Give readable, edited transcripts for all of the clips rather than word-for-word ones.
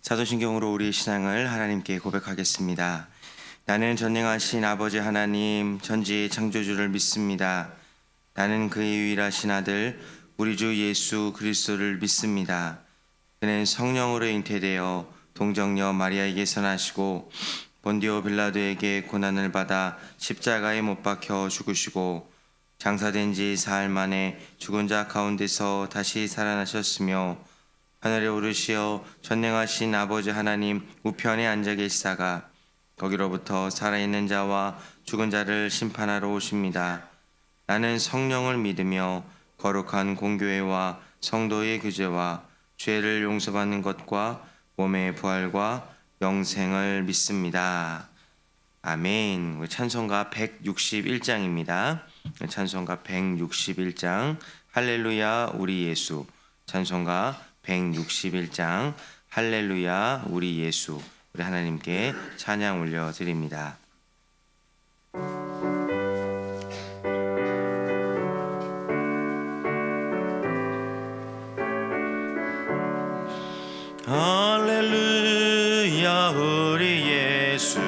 사도신경으로 우리의 신앙을 하나님께 고백하겠습니다. 나는 전능하신 아버지 하나님 전지의 창조주를 믿습니다. 나는 그의 유일하신 아들 우리 주 예수 그리스도를 믿습니다. 그는 성령으로 잉태되어 동정녀 마리아에게서 나시고 본디오 빌라도에게 고난을 받아 십자가에 못 박혀 죽으시고 장사된 지 사흘 만에 죽은 자 가운데서 다시 살아나셨으며 하늘에 오르시어 전능하신 아버지 하나님 우편에 앉아 계시다가 거기로부터 살아있는 자와 죽은 자를 심판하러 오십니다. 나는 성령을 믿으며 거룩한 공교회와 성도의 교제와 죄를 용서받는 것과 몸의 부활과 영생을 믿습니다. 아멘. 찬송가 161장입니다. 찬송가 161장 할렐루야 우리 예수. 찬송가 161장 할렐루야 우리 예수. 우리 하나님께 찬양 올려드립니다. 할렐루야 우리 예수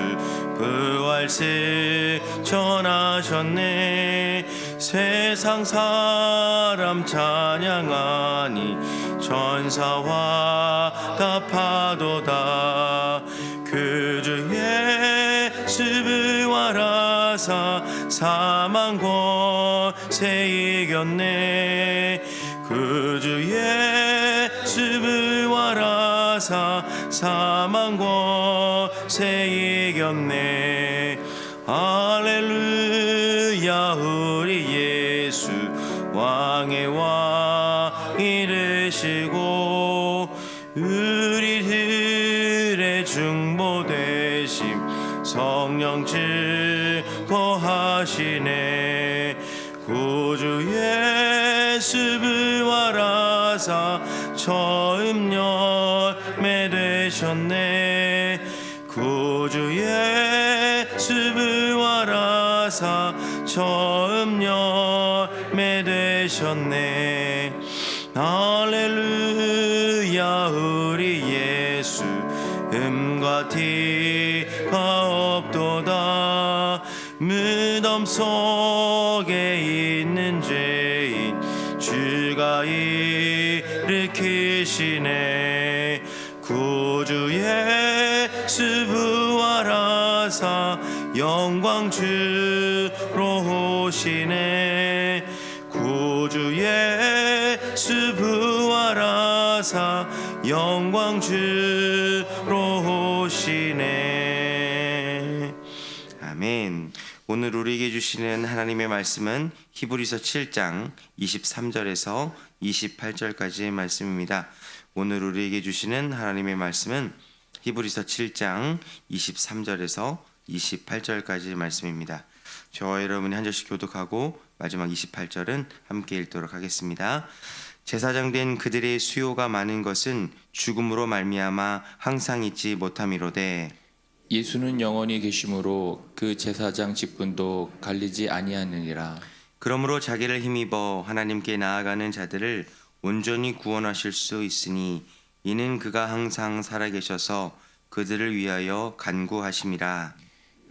부활세 전하셨네. 세상 사람 찬양하니 천사와 답하도다. 그 주 예수 부활하사 사망 권세 이겼네. 그 주 예수 부활하사 사망 권세 이겼네. 할렐루야 우리 예수 왕의 왕 이르시고 우리들의 중보 되심 성령 증거하시네. 구주 예수 부활하사 처음 열매 되셨네. 구주 예수 부활하사 처음 열매 되셨네. 할렐루야 우리 예수 음과 티가 없도다. 무덤 속에 있는 죄인 주가 일으키시네. 구주 예수 부활하사 영광 주로 오시네. 구주 예수 부활하사 영광 주로 오시네. 아멘. 오늘 우리에게 주시는 하나님의 말씀은 히브리서 7장 23절에서 28절까지의 말씀입니다. 오늘 우리에게 주시는 하나님의 말씀은 히브리서 7장 23절에서 28절까지의 말씀입니다. 저와 여러분이 한 절씩 교독하고 마지막 28절은 함께 읽도록 하겠습니다. 제사장 된 그들의 수요가 많은 것은 죽음으로 말미암아 항상 잊지 못함이로되 예수는 영원히 계심으로 그 제사장 직분도 갈리지 아니하느니라. 그러므로 자기를 힘입어 하나님께 나아가는 자들을 온전히 구원하실 수 있으니 이는 그가 항상 살아계셔서 그들을 위하여 간구하심이라.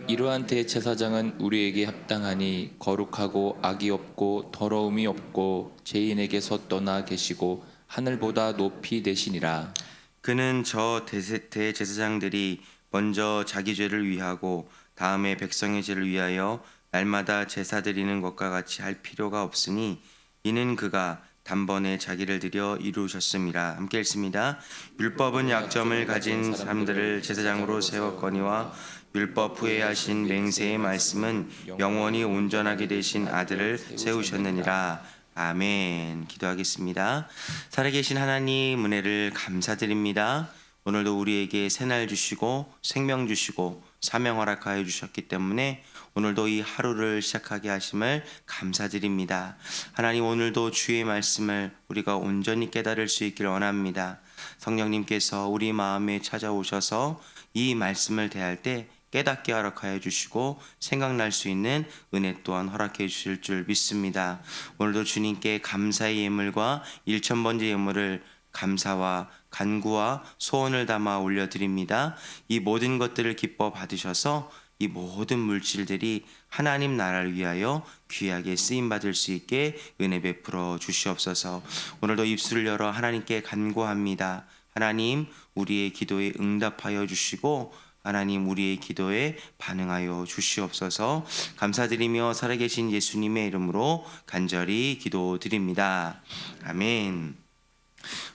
이러한 대제사장은 우리에게 합당하니 거룩하고 악이 없고 더러움이 없고 죄인에게서 떠나 계시고 하늘보다 높이 되시니라. 그는 저 대제사장들이 먼저 자기 죄를 위하고 다음에 백성의 죄를 위하여 날마다 제사 드리는 것과 같이 할 필요가 없으니 이는 그가 단번에 자기를 드려 이루셨음이라. 함께 읽습니다. 율법은 약점을 가진 사람들을 제사장으로 세웠거니와 율법 후에 하신 맹세의 말씀은 영원히 온전하게 되신 아들을 세우셨느니라. 아멘. 기도하겠습니다. 살아계신 하나님 은혜를 감사드립니다. 오늘도 우리에게 새날 주시고 생명 주시고 사명 허락하여 주셨기 때문에 오늘도 이 하루를 시작하게 하심을 감사드립니다. 하나님 오늘도 주의 말씀을 우리가 온전히 깨달을 수 있기를 원합니다. 성령님께서 우리 마음에 찾아오셔서 이 말씀을 대할 때 깨닫게 허락하여 주시고 생각날 수 있는 은혜 또한 허락해 주실 줄 믿습니다. 오늘도 주님께 감사의 예물과 1000번째 예물을 감사와 간구와 소원을 담아 올려드립니다. 이 모든 것들을 기뻐 받으셔서 이 모든 물질들이 하나님 나라를 위하여 귀하게 쓰임 받을 수 있게 은혜 베풀어 주시옵소서. 오늘도 입술을 열어 하나님께 간구합니다. 하나님, 우리의 기도에 응답하여 주시고 하나님, 우리의 기도에 반응하여 주시옵소서. 감사드리며 살아계신 예수님의 이름으로 간절히 기도드립니다. 아멘.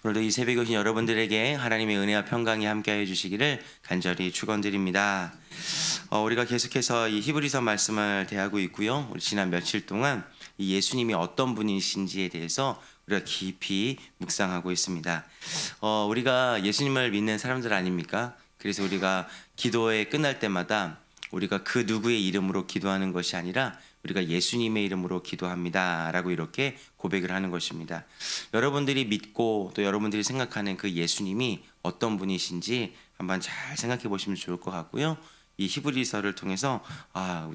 오늘도 이 새벽에 오신 여러분들에게 하나님의 은혜와 평강이 함께하여 주시기를 간절히 축원드립니다. 우리가 계속해서 이 히브리서 말씀을 대하고 있고요. 우리 지난 며칠 동안 이 예수님이 어떤 분이신지에 대해서 우리가 깊이 묵상하고 있습니다. 우리가 예수님을 믿는 사람들 아닙니까? 그래서 우리가 기도에 끝날 때마다 우리가 그 누구의 이름으로 기도하는 것이 아니라 우리가 예수님의 이름으로 기도합니다 라고 이렇게 고백을 하는 것입니다. 여러분들이 믿고 또 여러분들이 생각하는 그 예수님이 어떤 분이신지 한번 잘 생각해 보시면 좋을 것 같고요. 이 히브리서를 통해서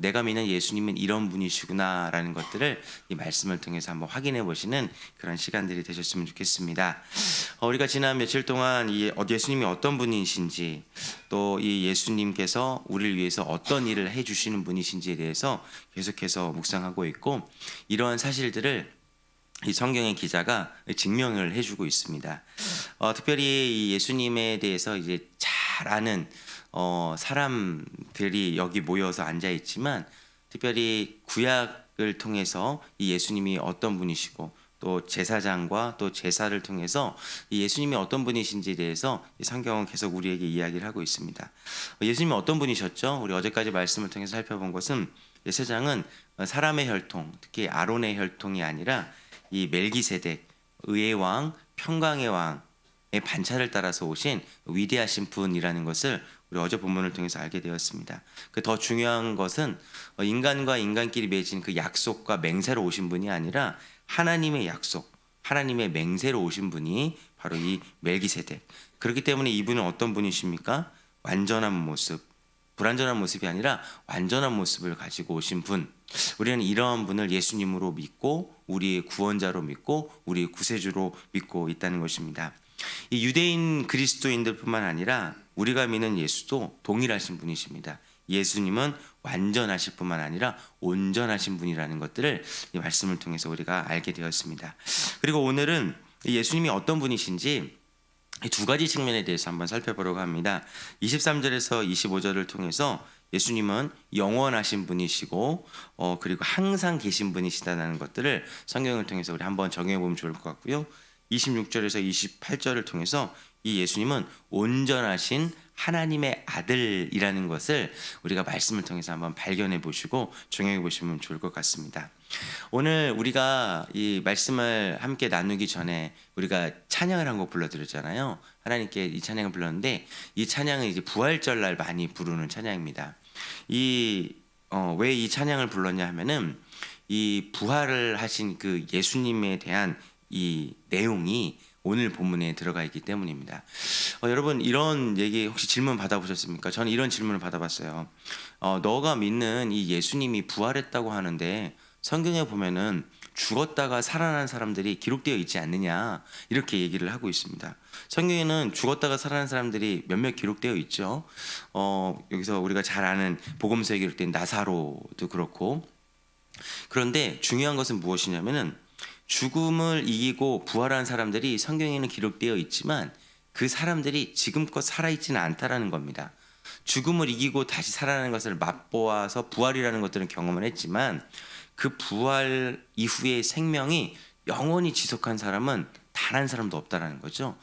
내가 믿는 예수님은 이런 분이시구나 라는 것들을 이 말씀을 통해서 한번 확인해 보시는 그런 시간들이 되셨으면 좋겠습니다. 우리가 지난 며칠 동안 이 예수님이 어떤 분이신지 또 이 예수님께서 우리를 위해서 어떤 일을 해주시는 분이신지에 대해서 계속해서 묵상하고 있고, 이러한 사실들을 이 성경의 기자가 증명을 해주고 있습니다. 특별히 이 예수님에 대해서 이제 잘 아는 사람들이 여기 모여서 앉아 있지만, 특별히 구약을 통해서 이 예수님이 어떤 분이시고 또 제사장과 또 제사를 통해서 이 예수님이 어떤 분이신지에 대해서 이 성경은 계속 우리에게 이야기를 하고 있습니다. 예수님이 어떤 분이셨죠? 우리 어제까지 말씀을 통해서 살펴본 것은 제사장은 사람의 혈통, 특히 아론의 혈통이 아니라 이 멜기세덱, 의의 왕, 평강의 왕의 반차를 따라서 오신 위대하신 분이라는 것을 우리 어제 본문을 통해서 알게 되었습니다. 그 더 중요한 것은 인간과 인간끼리 맺은 그 약속과 맹세로 오신 분이 아니라 하나님의 약속, 하나님의 맹세로 오신 분이 바로 이 멜기세덱. 그렇기 때문에 이분은 어떤 분이십니까? 완전한 모습, 불완전한 모습이 아니라 완전한 모습을 가지고 오신 분. 우리는 이러한 분을 예수님으로 믿고 우리의 구원자로 믿고 우리의 구세주로 믿고 있다는 것입니다. 이 유대인 그리스도인들뿐만 아니라 우리가 믿는 예수도 동일하신 분이십니다. 예수님은 완전하실 뿐만 아니라 온전하신 분이라는 것들을 이 말씀을 통해서 우리가 알게 되었습니다. 그리고 오늘은 예수님이 어떤 분이신지 두 가지 측면에 대해서 한번 살펴보려고 합니다. 23절에서 25절을 통해서 예수님은 영원하신 분이시고 그리고 항상 계신 분이시다는 것들을 성경을 통해서 우리 한번 정해 보면 좋을 것 같고요. 26절에서 28절을 통해서 이 예수님은 온전하신 하나님의 아들이라는 것을 우리가 말씀을 통해서 한번 발견해 보시고 정해 보시면 좋을 것 같습니다. 오늘 우리가 이 말씀을 함께 나누기 전에 우리가 찬양을 한 곡 불러드렸잖아요. 하나님께 이 찬양을 불렀는데 이 찬양은 이제 부활절 날 많이 부르는 찬양입니다. 왜 이 찬양을 불렀냐 하면은 이 부활을 하신 그 예수님에 대한 이 내용이 오늘 본문에 들어가 있기 때문입니다. 여러분 이런 얘기 혹시 질문 받아보셨습니까? 저는 이런 질문을 받아봤어요. 너가 믿는 이 예수님이 부활했다고 하는데 성경에 보면은 죽었다가 살아난 사람들이 기록되어 있지 않느냐 이렇게 얘기를 하고 있습니다. 성경에는 죽었다가 살아난 사람들이 몇몇 기록되어 있죠. 여기서 우리가 잘 아는 복음서에 기록된 나사로도 그렇고, 그런데 중요한 것은 무엇이냐면은 죽음을 이기고 부활한 사람들이 성경에는 기록되어 있지만 그 사람들이 지금껏 살아있지는 않다라는 겁니다. 죽음을 이기고 다시 살아나는 것을 맛보아서 부활이라는 것들은 경험을 했지만 그 부활 이후의 생명이 영원히 지속한 사람은 단 한 사람도 없다라는 거죠.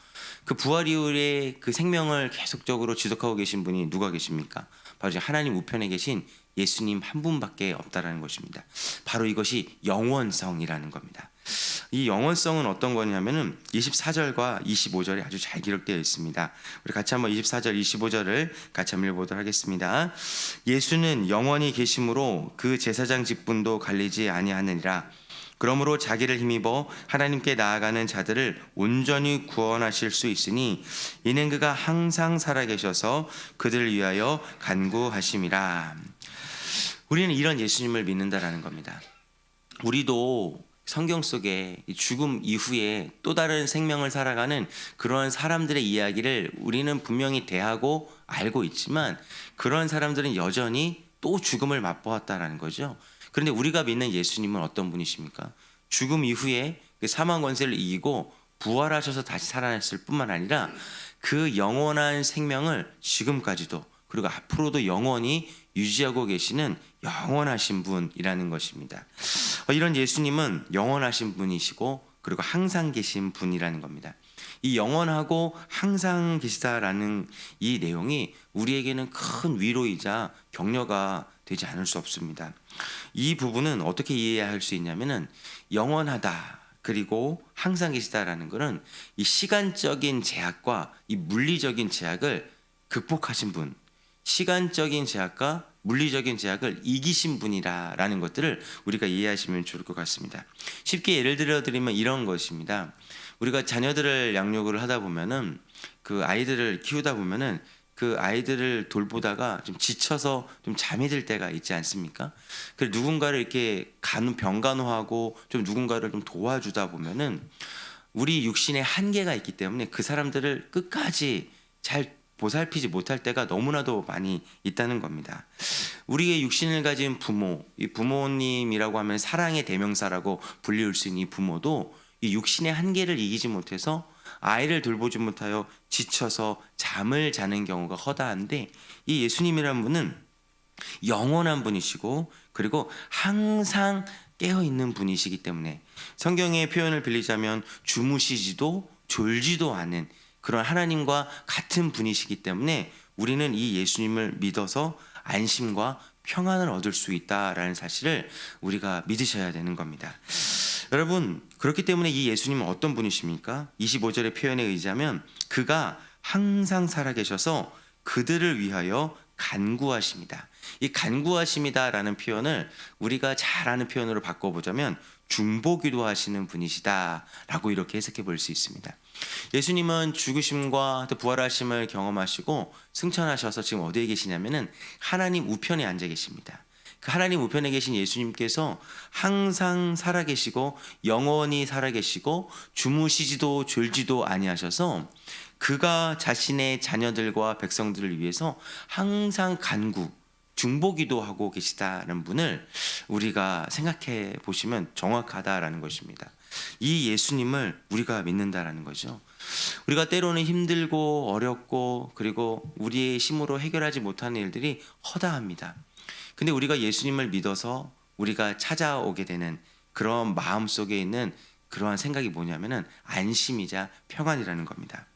그 부활 이후에 그 생명을 계속적으로 지속하고 계신 분이 누가 계십니까? 바로 하나님 우편에 계신 예수님 한 분밖에 없다라는 것입니다. 바로 이것이 영원성이라는 겁니다. 이 영원성은 어떤 거냐면은 24절과 25절에 아주 잘 기록되어 있습니다. 우리 같이 한번 24절, 25절을 같이 한번 읽어보도록 하겠습니다. 예수는 영원히 계심으로 그 제사장 직분도 갈리지 아니하느니라. 그러므로 자기를 힘입어 하나님께 나아가는 자들을 온전히 구원하실 수 있으니 이는 그가 항상 살아계셔서 그들을 위하여 간구하심이라. 우리는 이런 예수님을 믿는다라는 겁니다. 우리도 성경 속에 이 죽음 이후에 또 다른 생명을 살아가는 그런 사람들의 이야기를 우리는 분명히 대하고 알고 있지만 그런 사람들은 여전히 또 죽음을 맛보았다라는 거죠. 그런데 우리가 믿는 예수님은 어떤 분이십니까? 죽음 이후에 그 사망 권세를 이기고 부활하셔서 다시 살아났을 뿐만 아니라 그 영원한 생명을 지금까지도 그리고 앞으로도 영원히 유지하고 계시는 영원하신 분이라는 것입니다. 이런 예수님은 영원하신 분이시고 그리고 항상 계신 분이라는 겁니다. 이 영원하고 항상 계시다라는 이 내용이 우리에게는 큰 위로이자 격려가 되지 않을 수 없습니다. 이 부분은 어떻게 이해할 수 있냐면은 영원하다 그리고 항상 계시다라는 것은 이 시간적인 제약과 이 물리적인 제약을 극복하신 분, 시간적인 제약과 물리적인 제약을 이기신 분이라는 것들을 우리가 이해하시면 좋을 것 같습니다. 쉽게 예를 들어 드리면 이런 것입니다. 우리가 자녀들을 양육을 하다 보면은 그 아이들을 키우다 보면은 그 아이들을 돌보다가 좀 지쳐서 좀 잠이 들 때가 있지 않습니까? 그 누군가를 이렇게 병간호하고 좀 누군가를 좀 도와주다 보면은 우리 육신에 한계가 있기 때문에 그 사람들을 끝까지 잘 보살피지 못할 때가 너무나도 많이 있다는 겁니다. 우리의 육신을 가진 부모, 이 부모님이라고 하면 사랑의 대명사라고 불리울 수 있는 이 부모도 이 육신의 한계를 이기지 못해서 아이를 돌보지 못하여 지쳐서 잠을 자는 경우가 허다한데 이 예수님이라는 분은 영원한 분이시고 그리고 항상 깨어있는 분이시기 때문에 성경의 표현을 빌리자면 주무시지도 졸지도 않은 그런 하나님과 같은 분이시기 때문에 우리는 이 예수님을 믿어서 안심과 평안을 얻을 수 있다라는 사실을 우리가 믿으셔야 되는 겁니다. 여러분, 그렇기 때문에 이 예수님은 어떤 분이십니까? 25절의 표현에 의하면 그가 항상 살아계셔서 그들을 위하여 간구하십니다. 이 간구하십니다라는 표현을 우리가 잘 아는 표현으로 바꿔보자면 중보기도 하시는 분이시다라고 이렇게 해석해 볼 수 있습니다. 예수님은 죽으심과 또 부활하심을 경험하시고 승천하셔서 지금 어디에 계시냐면은 하나님 우편에 앉아 계십니다. 그 하나님 우편에 계신 예수님께서 항상 살아계시고 영원히 살아계시고 주무시지도 졸지도 아니하셔서 그가 자신의 자녀들과 백성들을 위해서 항상 간구 중보기도 하고 계시다는 분을 우리가 생각해 보시면 정확하다라는 것입니다. 이 예수님을 우리가 믿는다라는 거죠. 우리가 때로는 힘들고 어렵고 그리고 우리의 힘으로 해결하지 못하는 일들이 허다합니다. 근데 우리가 예수님을 믿어서 우리가 찾아오게 되는 그런 마음 속에 있는 그러한 생각이 뭐냐면은 안심이자 평안이라는 겁니다.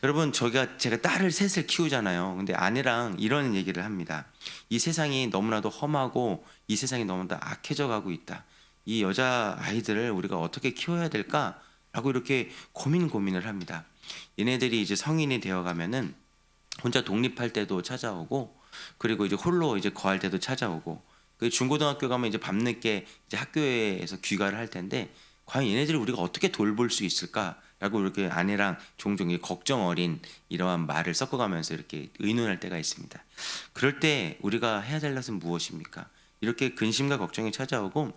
여러분, 제가 딸을 셋을 키우잖아요. 근데 아내랑 이런 얘기를 합니다. 이 세상이 너무나도 험하고 이 세상이 너무나도 악해져 가고 있다. 이 여자 아이들을 우리가 어떻게 키워야 될까라고 이렇게 고민을 합니다. 얘네들이 이제 성인이 되어 가면은 혼자 독립할 때도 찾아오고 그리고 이제 홀로 이제 거할 때도 찾아오고 그 중고등학교 가면 이제 밤늦게 이제 학교에서 귀가를 할 텐데 과연 얘네들을 우리가 어떻게 돌볼 수 있을까라고 이렇게 아내랑 종종 걱정 어린 이러한 말을 섞어가면서 이렇게 의논할 때가 있습니다. 그럴 때 우리가 해야 될 것은 무엇입니까? 이렇게 근심과 걱정이 찾아오고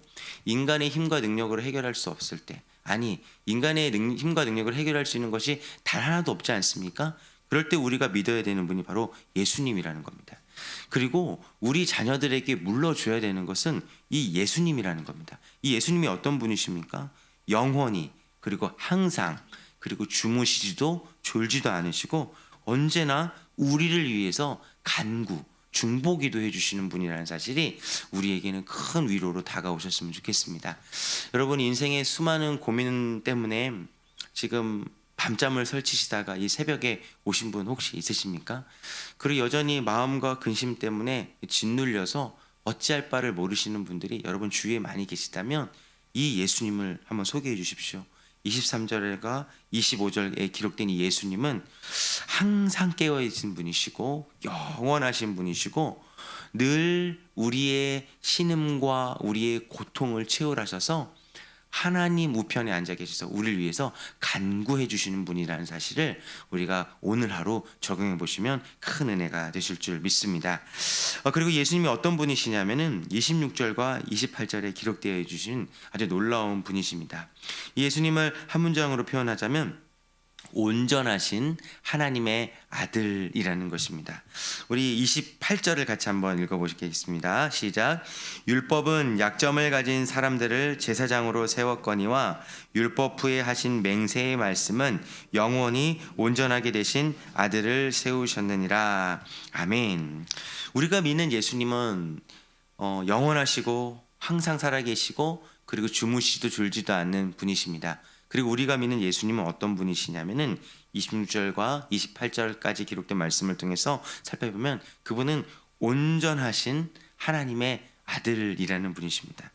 인간의 힘과 능력으로 해결할 수 없을 때 아니 인간의 힘과 능력을 해결할 수 있는 것이 단 하나도 없지 않습니까? 그럴 때 우리가 믿어야 되는 분이 바로 예수님이라는 겁니다. 그리고 우리 자녀들에게 물러줘야 되는 것은 이 예수님이라는 겁니다. 이 예수님이 어떤 분이십니까? 영원히 그리고 항상 그리고 주무시지도 졸지도 않으시고 언제나 우리를 위해서 간구 중보기도 해주시는 분이라는 사실이 우리에게는 큰 위로로 다가오셨으면 좋겠습니다. 여러분 인생의 수많은 고민 때문에 지금 밤잠을 설치시다가 이 새벽에 오신 분 혹시 있으십니까? 그리고 여전히 마음과 근심 때문에 짓눌려서 어찌할 바를 모르시는 분들이 여러분 주위에 많이 계시다면 이 예수님을 한번 소개해 주십시오. 23절과 25절에 기록된 이 예수님은 항상 깨어있는 분이시고 영원하신 분이시고 늘 우리의 신음과 우리의 고통을 채울하셔서 하나님 우편에 앉아 계셔서 우리를 위해서 간구해 주시는 분이라는 사실을 우리가 오늘 하루 적용해 보시면 큰 은혜가 되실 줄 믿습니다. 그리고 예수님이 어떤 분이시냐면은 26절과 28절에 기록되어 주신 아주 놀라운 분이십니다. 예수님을 한 문장으로 표현하자면 온전하신 하나님의 아들이라는 것입니다. 우리 28절을 같이 한번 읽어보시겠습니다. 시작. 율법은 약점을 가진 사람들을 제사장으로 세웠거니와 율법 후에 하신 맹세의 말씀은 영원히 온전하게 되신 아들을 세우셨느니라. 아멘. 우리가 믿는 예수님은 영원하시고 항상 살아계시고 그리고 주무시도 졸지도 않는 분이십니다. 그리고 우리가 믿는 예수님은 어떤 분이시냐면은 26절과 28절까지 기록된 말씀을 통해서 살펴보면 그분은 온전하신 하나님의 아들이라는 분이십니다.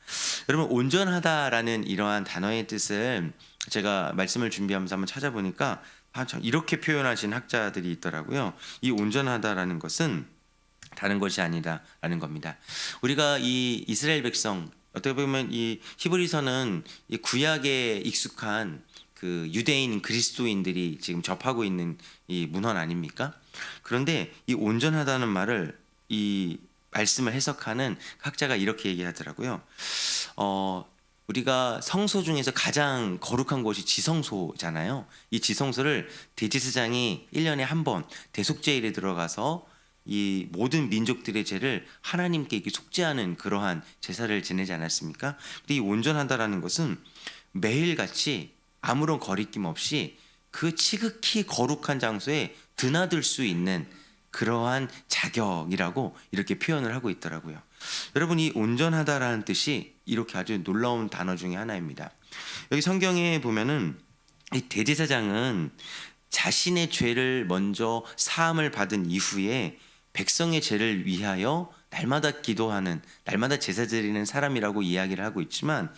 여러분, 온전하다라는 이러한 단어의 뜻을 제가 말씀을 준비하면서 한번 찾아보니까 이렇게 표현하신 학자들이 있더라고요. 이 온전하다라는 것은 다른 것이 아니다라는 겁니다. 우리가 이 이스라엘 백성, 어떻게 보면 이 히브리서는 이 구약에 익숙한 그 유대인 그리스도인들이 지금 접하고 있는 이 문헌 아닙니까? 그런데 이 온전하다는 말을 이 말씀을 해석하는 학자가 이렇게 얘기하더라고요. 우리가 성소 중에서 가장 거룩한 곳이 지성소잖아요. 이 지성소를 대제사장이 1년에 한 번 대속죄일에 들어가서 이 모든 민족들의 죄를 하나님께 이렇게 속죄하는 그러한 제사를 지내지 않았습니까? 근데 이 온전하다라는 것은 매일같이 아무런 거리낌 없이 그 지극히 거룩한 장소에 드나들 수 있는 그러한 자격이라고 이렇게 표현을 하고 있더라고요. 여러분, 이 온전하다라는 뜻이 이렇게 아주 놀라운 단어 중에 하나입니다. 여기 성경에 보면은 이 대제사장은 자신의 죄를 먼저 사함을 받은 이후에 백성의 죄를 위하여 날마다 기도하는, 날마다 제사 드리는 사람이라고 이야기를 하고 있지만,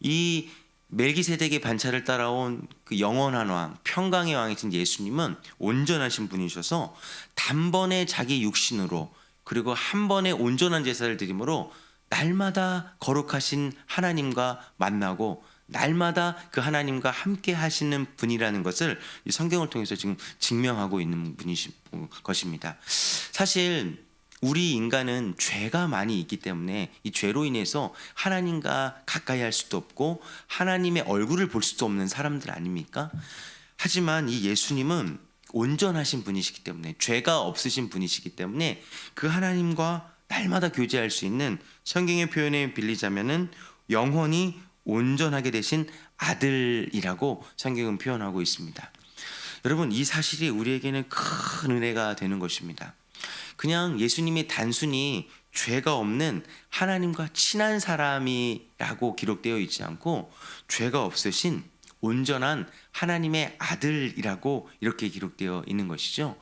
이 멜기세덱의 반차를 따라온 그 영원한 왕, 평강의 왕이신 예수님은 온전하신 분이셔서 단번에 자기 육신으로 그리고 한 번에 온전한 제사를 드림으로 날마다 거룩하신 하나님과 만나고 날마다 그 하나님과 함께 하시는 분이라는 것을 이 성경을 통해서 지금 증명하고 있는 것입니다. 사실 우리 인간은 죄가 많이 있기 때문에 이 죄로 인해서 하나님과 가까이 할 수도 없고 하나님의 얼굴을 볼 수도 없는 사람들 아닙니까? 하지만 이 예수님은 온전하신 분이시기 때문에, 죄가 없으신 분이시기 때문에 그 하나님과 날마다 교제할 수 있는, 성경의 표현에 빌리자면은 영원히 온전하게 되신 아들이라고 성경은 표현하고 있습니다. 여러분, 이 사실이 우리에게는 큰 은혜가 되는 것입니다. 그냥 예수님이 단순히 죄가 없는 하나님과 친한 사람이라고 기록되어 있지 않고 죄가 없으신 온전한 하나님의 아들이라고 이렇게 기록되어 있는 것이죠.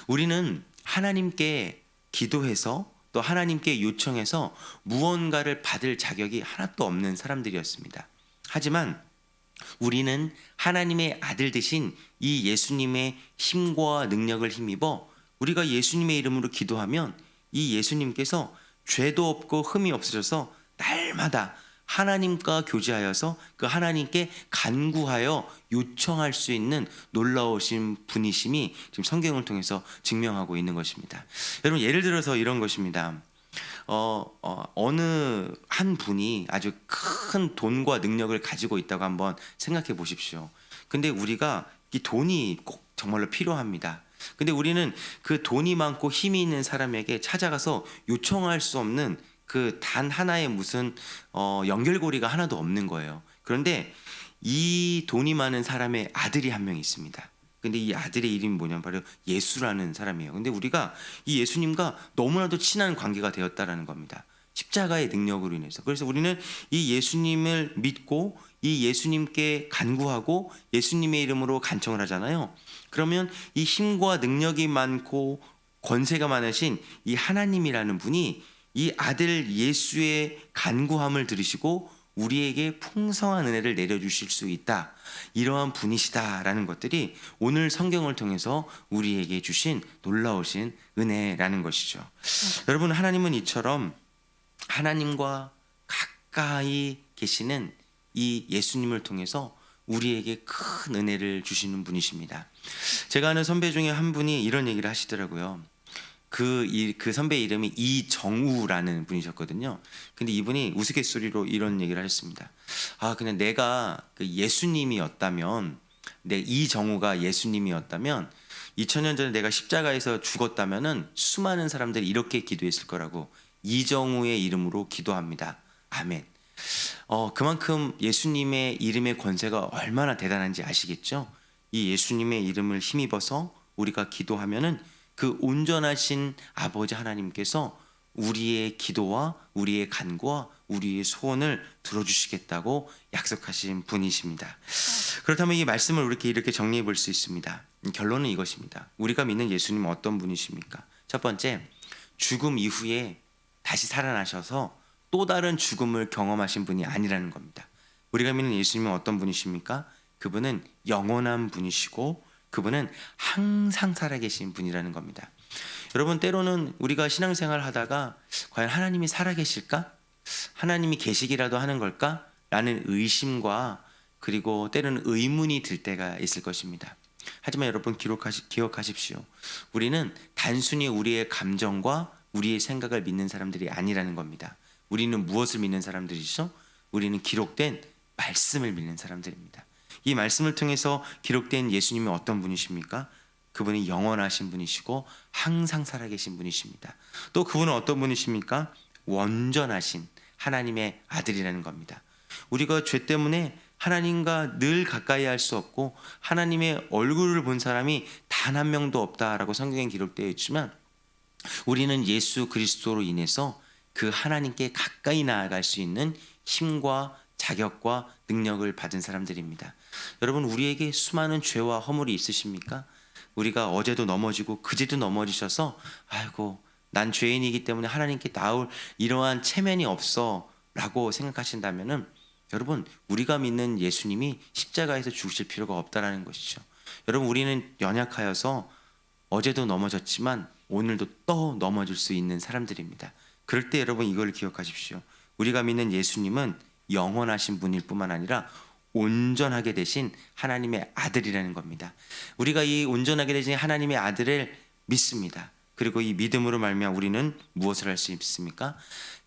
우리는 하나님께 기도해서 또 하나님께 요청해서 무언가를 받을 자격이 하나도 없는 사람들이었습니다. 하지만 우리는 하나님의 아들 되신 이 예수님의 힘과 능력을 힘입어 우리가 예수님의 이름으로 기도하면 이 예수님께서 죄도 없고 흠이 없으셔서 날마다 하나님과 교제하여서 그 하나님께 간구하여 요청할 수 있는 놀라우신 분이심이 지금 성경을 통해서 증명하고 있는 것입니다. 여러분, 예를 들어서 이런 것입니다. 어느 한 분이 아주 큰 돈과 능력을 가지고 있다고 한번 생각해 보십시오. 근데 우리가 이 돈이 꼭 정말로 필요합니다. 근데 우리는 그 돈이 많고 힘이 있는 사람에게 찾아가서 요청할 수 없는 그 단 하나의 무슨 연결고리가 하나도 없는 거예요. 그런데 이 돈이 많은 사람의 아들이 한 명 있습니다. 근데 이 아들의 이름이 뭐냐면 바로 예수라는 사람이에요. 근데 우리가 이 예수님과 너무나도 친한 관계가 되었다라는 겁니다. 십자가의 능력으로 인해서. 그래서 우리는 이 예수님을 믿고 이 예수님께 간구하고 예수님의 이름으로 간청을 하잖아요. 그러면 이 힘과 능력이 많고 권세가 많으신 이 하나님이라는 분이 이 아들 예수의 간구함을 들으시고 우리에게 풍성한 은혜를 내려주실 수 있다. 이러한 분이시다라는 것들이 오늘 성경을 통해서 우리에게 주신 놀라우신 은혜라는 것이죠. 여러분, 하나님은 이처럼 하나님과 가까이 계시는 이 예수님을 통해서 우리에게 큰 은혜를 주시는 분이십니다. 제가 아는 선배 중에 한 분이 이런 얘기를 하시더라고요. 그 선배 이름이 이정우라는 분이셨거든요. 근데 이분이 우스갯소리로 이런 얘기를 하셨습니다. 그냥 내가 그 예수님이었다면, 내 이정우가 예수님이었다면 2000년 전에 내가 십자가에서 죽었다면은 수많은 사람들이 이렇게 기도했을 거라고. 이정우의 이름으로 기도합니다. 아멘. 그만큼 예수님의 이름의 권세가 얼마나 대단한지 아시겠죠? 이 예수님의 이름을 힘입어서 우리가 기도하면은 그 온전하신 아버지 하나님께서 우리의 기도와 우리의 간구와 우리의 소원을 들어주시겠다고 약속하신 분이십니다. 그렇다면 이 말씀을 이렇게 정리해 볼 수 있습니다. 결론은 이것입니다. 우리가 믿는 예수님은 어떤 분이십니까? 첫 번째, 죽음 이후에 다시 살아나셔서 또 다른 죽음을 경험하신 분이 아니라는 겁니다. 우리가 믿는 예수님은 어떤 분이십니까? 그분은 영원한 분이시고 그분은 항상 살아계신 분이라는 겁니다. 여러분, 때로는 우리가 신앙생활 하다가 과연 하나님이 살아계실까? 하나님이 계시기라도 하는 걸까? 라는 의심과 그리고 때로는 의문이 들 때가 있을 것입니다. 하지만 여러분, 기억하십시오. 우리는 단순히 우리의 감정과 우리의 생각을 믿는 사람들이 아니라는 겁니다. 우리는 무엇을 믿는 사람들이죠? 우리는 기록된 말씀을 믿는 사람들입니다. 이 말씀을 통해서 기록된 예수님이 어떤 분이십니까? 그분이 영원하신 분이시고 항상 살아계신 분이십니다. 또 그분은 어떤 분이십니까? 원전하신 하나님의 아들이라는 겁니다. 우리가 죄 때문에 하나님과 늘 가까이 할 수 없고 하나님의 얼굴을 본 사람이 단 한 명도 없다라고 성경에 기록되어 있지만 우리는 예수 그리스도로 인해서 그 하나님께 가까이 나아갈 수 있는 힘과 자격과 능력을 받은 사람들입니다. 여러분, 우리에게 수많은 죄와 허물이 있으십니까? 우리가 어제도 넘어지고 그제도 넘어지셔서 아이고 난 죄인이기 때문에 하나님께 나올 이러한 체면이 없어 라고 생각하신다면은 여러분, 우리가 믿는 예수님이 십자가에서 죽으실 필요가 없다라는 것이죠. 여러분, 우리는 연약하여서 어제도 넘어졌지만 오늘도 또 넘어질 수 있는 사람들입니다. 그럴 때 여러분, 이걸 기억하십시오. 우리가 믿는 예수님은 영원하신 분일 뿐만 아니라 온전하게 되신 하나님의 아들이라는 겁니다. 우리가 이 온전하게 되신 하나님의 아들을 믿습니다. 그리고 이 믿음으로 말미암아 우리는 무엇을 할 수 있습니까?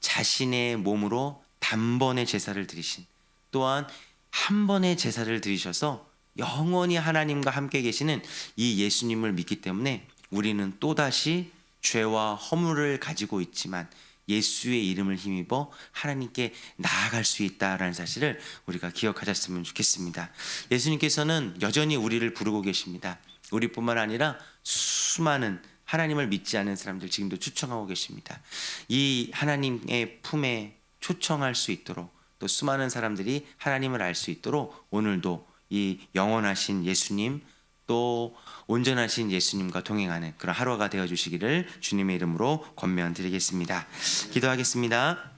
자신의 몸으로 단번에 제사를 드리신, 또한 한 번의 제사를 드리셔서 영원히 하나님과 함께 계시는 이 예수님을 믿기 때문에 우리는 또다시 죄와 허물을 가지고 있지만 예수의 이름을 힘입어 하나님께 나아갈 수 있다라는 사실을 우리가 기억하셨으면 좋겠습니다. 예수님께서는 여전히 우리를 부르고 계십니다. 우리뿐만 아니라 수많은 하나님을 믿지 않는 사람들 지금도 초청하고 계십니다. 이 하나님의 품에 초청할 수 있도록, 또 수많은 사람들이 하나님을 알 수 있도록 오늘도 이 영원하신 예수님, 또 온전하신 예수님과 동행하는 그런 하루가 되어 주시기를 주님의 이름으로 권면드리겠습니다. 기도하겠습니다.